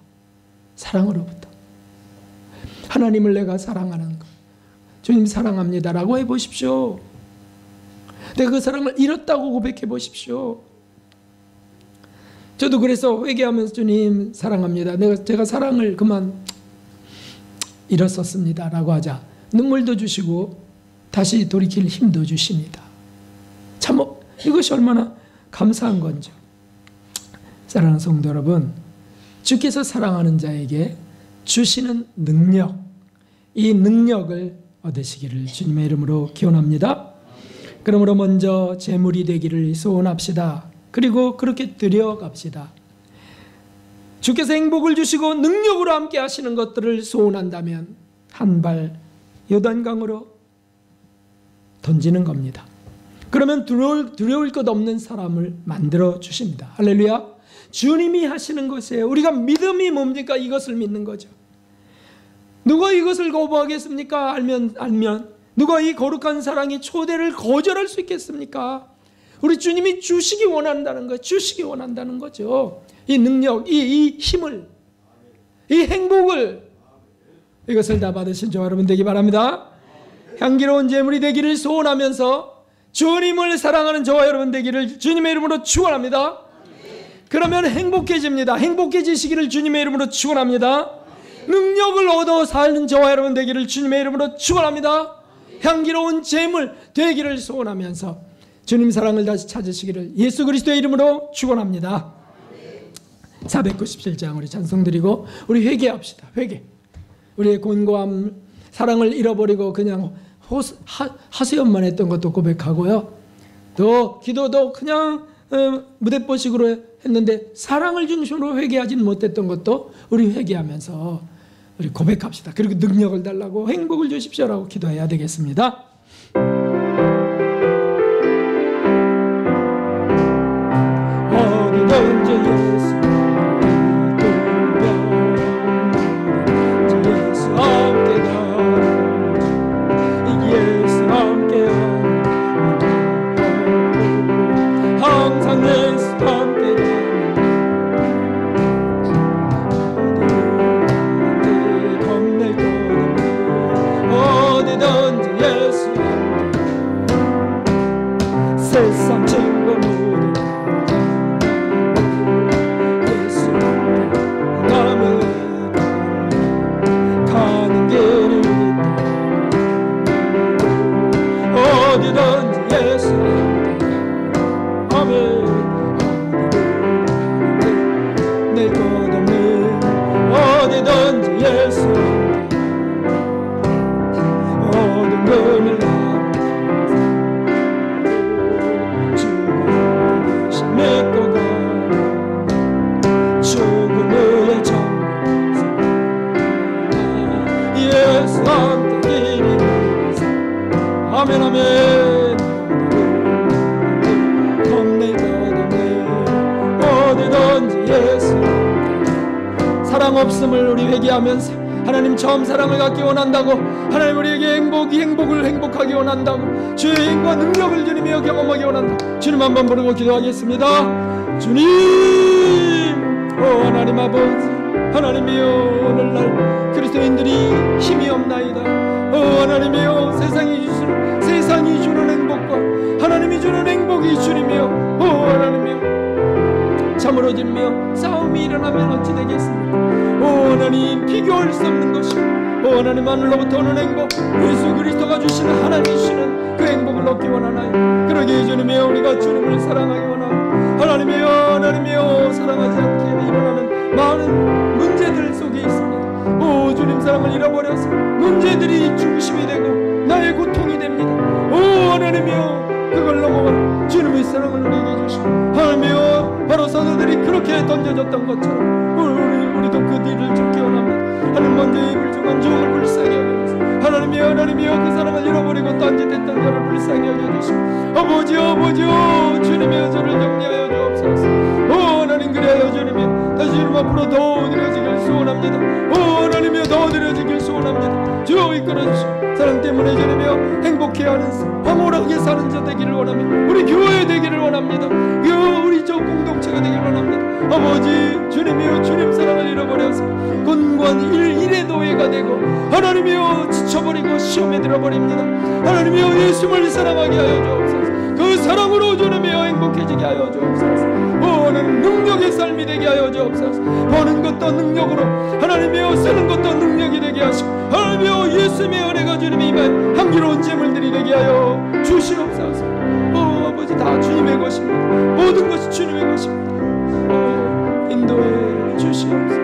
사랑으로부터. 하나님을 내가 사랑하는 것, 주님 사랑합니다라고 해보십시오. 내가 그 사랑을 잃었다고 고백해 보십시오. 저도 그래서 회개하면서 주님 사랑합니다, 제가 사랑을 그만 잃었었습니다 라고 하자 눈물도 주시고 다시 돌이킬 힘도 주십니다. 참 이것이 얼마나 감사한 건지. 사랑하는 성도 여러분, 주께서 사랑하는 자에게 주시는 능력, 이 능력을 얻으시기를 주님의 이름으로 기원합니다. 그러므로 먼저 제물이 되기를 소원합시다. 그리고 그렇게 드려갑시다. 주께서 행복을 주시고 능력으로 함께 하시는 것들을 소원한다면 한 발 요단강으로 던지는 겁니다. 그러면 두려울 것 없는 사람을 만들어 주십니다. 할렐루야. 주님이 하시는 것이에요. 우리가 믿음이 뭡니까? 이것을 믿는 거죠. 누가 이것을 거부하겠습니까? 알면 누가 이 거룩한 사랑의 초대를 거절할 수 있겠습니까? 우리 주님이 주시기 원한다는 거예요. 주시기 원한다는 거죠. 이 능력, 이 힘을, 이 행복을, 이것을 다 받으신 저와 여러분 되기 바랍니다. 향기로운 제물이 되기를 소원하면서 주님을 사랑하는 저와 여러분 되기를 주님의 이름으로 축원합니다. 그러면 행복해집니다. 행복해지시기를 주님의 이름으로 축원합니다. 능력을 얻어 사는 저와 여러분 되기를 주님의 이름으로 축원합니다. 향기로운 제물 되기를 소원하면서 주님 사랑을 다시 찾으시기를 예수 그리스도의 이름으로 축원합니다. 497장 우리 찬송 드리고 우리 회개합시다. 회개. 우리의 곤고함, 사랑을 잃어버리고 그냥 하소연만 했던 것도 고백하고요. 또 기도도 그냥 무대뽀식으로 했는데 사랑을 중심으로 회개하지는 못했던 것도 우리 회개하면서 우리 고백합시다. 그리고 능력을 달라고 행복을 주십시오라고 기도해야 되겠습니다. 어디든지 예수 세상 친구 모두 예수 나면 가는 길을 어디든지 예수 아멘 낼 것 없네 어디든지 예수 어둠 그늘 믿고 가 죽음의 정성 예수 함께 길이 아멘 아멘 겁낼 것 없네 어디든지 예수 사랑 없음을 우리 회개하면서 하나님 처음 사랑을 갖기 원한다고 하나님 우리에게 행복을 행복하기 원한다고 주의 힘과 능력을 주님이여 경험하기 원한다 주님 한번 부르고 기도하겠습니다. 주님 하나님 아버지 하나님이여 오늘날 그리스도인들이 힘이 없나이다. 하나님이여 세상이 주는 행복과 하나님이 주는 행복이 주님이여 하나님이여 참으로 주님이여 싸움이 일어나면 어찌 되겠습니까? 하나님 비교할 수 없는 것이고 하나님 하늘로부터 오는 행복 예수 그리스도가 주시는 하나님이 주시는 그 행복을 얻기 원하나요? 그러기에 주님이여 우리가 주님을 사랑하기 원하고 하나님이여 사랑하지 않게 일어나는 많은 문제들 속에 있습니다. 주님 사랑을 잃어버려서 문제들이 중심이 되고 나의 고통이 됩니다. 하나님이여 그걸 넘어가 주님의 사랑을 우리에게 주시고 하나님이여 바로 사도들이 그렇게 던져졌던 것처럼 우리도 그 뒤를 쫓기 원합니다. 하나님 먼저 입을 중한 종을 불쌍히 여겨주시고 하나님이여 그 사랑을 잃어버리고 딴짓했던 저를 불쌍히 여겨주시고 아버지요 주님이여 저를 격려하여 주옵소서. 하나님 그래요 주님이여 다시 주님 앞으로 더 드려지길 소원합니다. 하나님이여 더 드려지길 소원합니다. 주 이끌어주시고 사랑 때문에 주님이여 행복해하는 황홀하게 사는 자 되기를 원합니다. 우리 교회 되기를 원합니다. 우리 저 공동체가 되기를 원합니다. 아버지 주님이여 주님 사랑을 잃어버려서 권관 일의 노예가 되고 하나님이여 지쳐버리고 시험에 들어버립니다. 하나님이여 예수를 사랑하게 하여 주옵소서. 그 사랑으로 주님이여 행복해지게 하여 주옵소서. 하나님 능력의 삶이 되게 하여 주옵소서. 버는 것도 능력으로 하나님이여 쓰는 것도 능력이 되게 하시고 하나님이여 예수님의 은혜가 주님의 입에 향기로운 제물들이 되게 하여 주시옵소서. 아버지 다 주님의 것입니다. 모든 것이 주님의 것입니다. 인도해 주시옵소서.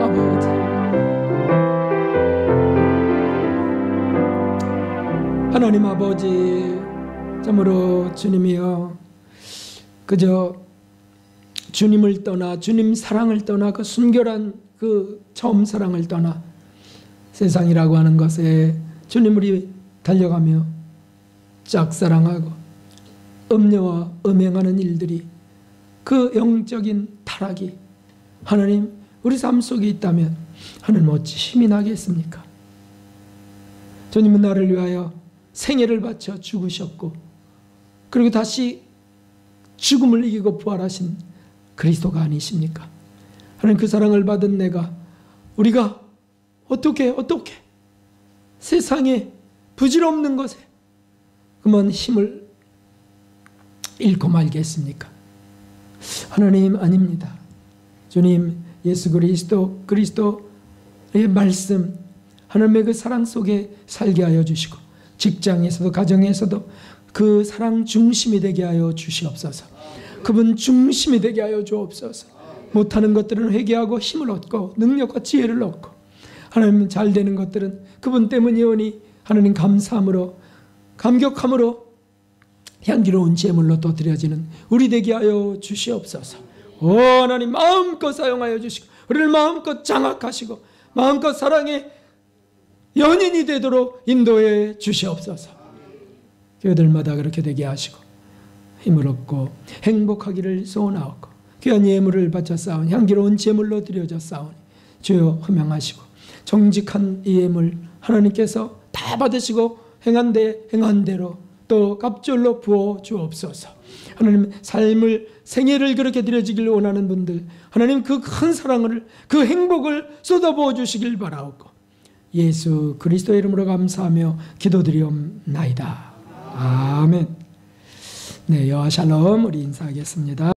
아버지 하나님 아버지 참으로 주님이여 그저 주님을 떠나 주님 사랑을 떠나 그 순결한 그 처음 사랑을 떠나 세상이라고 하는 것에 주님을 달려가며 짝사랑하고 음녀와 음행하는 일들이 그 영적인 타락이 하나님 우리 삶 속에 있다면 하나님 어찌 힘이 나겠습니까? 주님은 나를 위하여 생애를 바쳐 죽으셨고 그리고 다시 죽음을 이기고 부활하신 그리스도가 아니십니까? 하나님 그 사랑을 받은 내가 우리가 어떻게 세상에 부질없는 것에 그만 힘을 잃고 말겠습니까? 하나님 아닙니다. 주님 예수 그리스도의 말씀 하나님의 그 사랑 속에 살게 하여 주시고 직장에서도 가정에서도 그 사랑 중심이 되게 하여 주시옵소서. 그분 중심이 되게 하여 주옵소서. 못하는 것들은 회개하고 힘을 얻고 능력과 지혜를 얻고 하나님 잘 되는 것들은 그분 때문이오니 하나님 감사함으로 감격함으로 향기로운 제물로 또 드려지는 우리 되게 하여 주시옵소서. 하나님 마음껏 사용하여 주시고 우리를 마음껏 장악하시고 마음껏 사랑의 연인이 되도록 인도해 주시옵소서. 교회들마다 그렇게 되게 하시고 힘을 얻고 행복하기를 소원하옵고 귀한 예물을 바쳐 쌓은 향기로운 제물로 드려져 쌓으니 주여 흠양하시고 정직한 이 예물 하나님께서 다 받으시고 행한 대로 또 갑절로 부어 주옵소서. 하나님 삶을 생애를 그렇게 드려지길 원하는 분들 하나님 그 큰 사랑을 그 행복을 쏟아부어 주시길 바라옵고 예수 그리스도의 이름으로 감사하며 기도드리옵나이다. 아멘. 네, 여호와 샬롬. 우리 인사하겠습니다.